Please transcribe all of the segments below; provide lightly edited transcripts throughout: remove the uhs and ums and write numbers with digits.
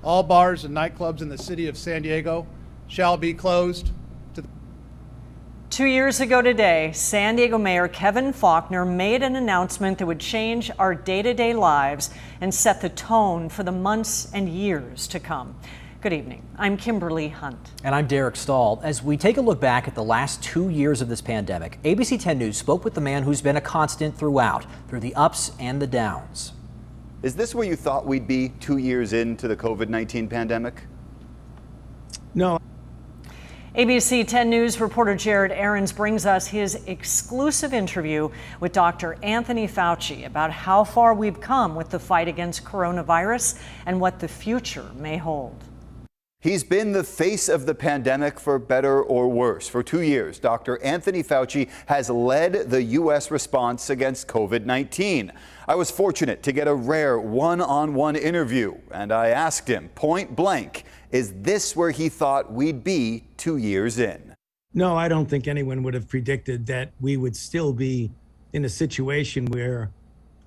All bars and nightclubs in the city of San Diego shall be closed. 2 years ago today, San Diego Mayor Kevin Faulconer made an announcement that would change our day-to-day lives and set the tone for the months and years to come. Good evening. I'm Kimberly Hunt. And I'm Derek Stahl. As we take a look back at the last 2 years of this pandemic, ABC 10 News spoke with the man who's been a constant throughout, through the ups and the downs. Is this where you thought we'd be 2 years into the COVID-19 pandemic? No. ABC 10 News reporter Jared Aarons brings us his exclusive interview with Dr. Anthony Fauci about how far we've come with the fight against coronavirus and what the future may hold. He's been the face of the pandemic for better or worse. For 2 years, Dr. Anthony Fauci has led the U.S. response against COVID-19. I was fortunate to get a rare one-on-one interview, and I asked him point blank, is this where he thought we'd be 2 years in? No, I don't think anyone would have predicted that we would still be in a situation where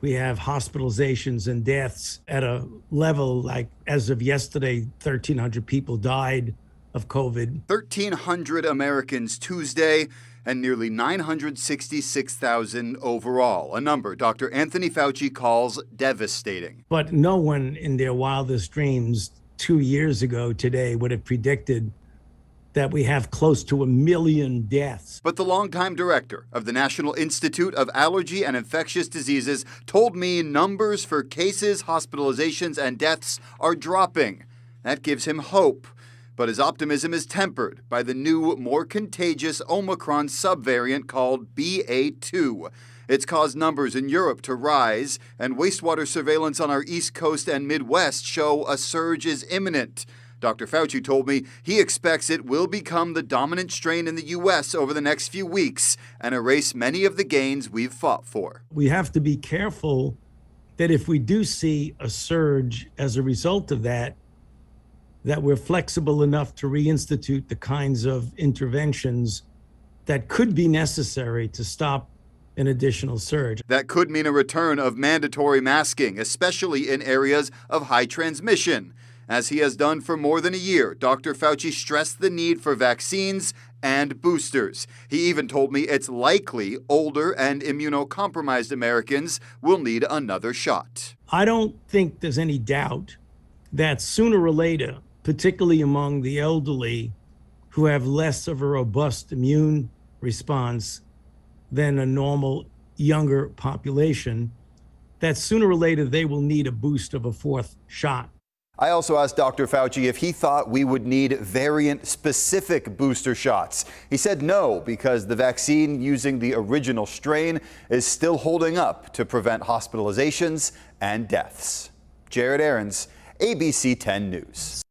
we have hospitalizations and deaths at a level like, as of yesterday, 1,300 people died of COVID. 1,300 Americans Tuesday and nearly 966,000 overall, a number Dr. Anthony Fauci calls devastating. But no one in their wildest dreams 2 years ago today would have predicted that we have close to 1 million deaths. But the longtime director of the National Institute of Allergy and Infectious Diseases told me numbers for cases, hospitalizations, and deaths are dropping. That gives him hope. But his optimism is tempered by the new, more contagious Omicron subvariant called BA.2. It's caused numbers in Europe to rise, and wastewater surveillance on our East Coast and Midwest show a surge is imminent. Dr. Fauci told me he expects it will become the dominant strain in the U.S. over the next few weeks and erase many of the gains we've fought for. We have to be careful that if we do see a surge as a result of that we're flexible enough to reinstitute the kinds of interventions that could be necessary to stop an additional surge. That could mean a return of mandatory masking, especially in areas of high transmission. As he has done for more than a year, Dr. Fauci stressed the need for vaccines and boosters. He even told me it's likely older and immunocompromised Americans will need another shot. I don't think there's any doubt that sooner or later, particularly among the elderly who have less of a robust immune response than a normal younger population, that sooner or later they will need a boost of a fourth shot. I also asked Dr. Fauci if he thought we would need variant-specific booster shots. He said no, because the vaccine using the original strain is still holding up to prevent hospitalizations and deaths. Jared Aarons, ABC 10 News.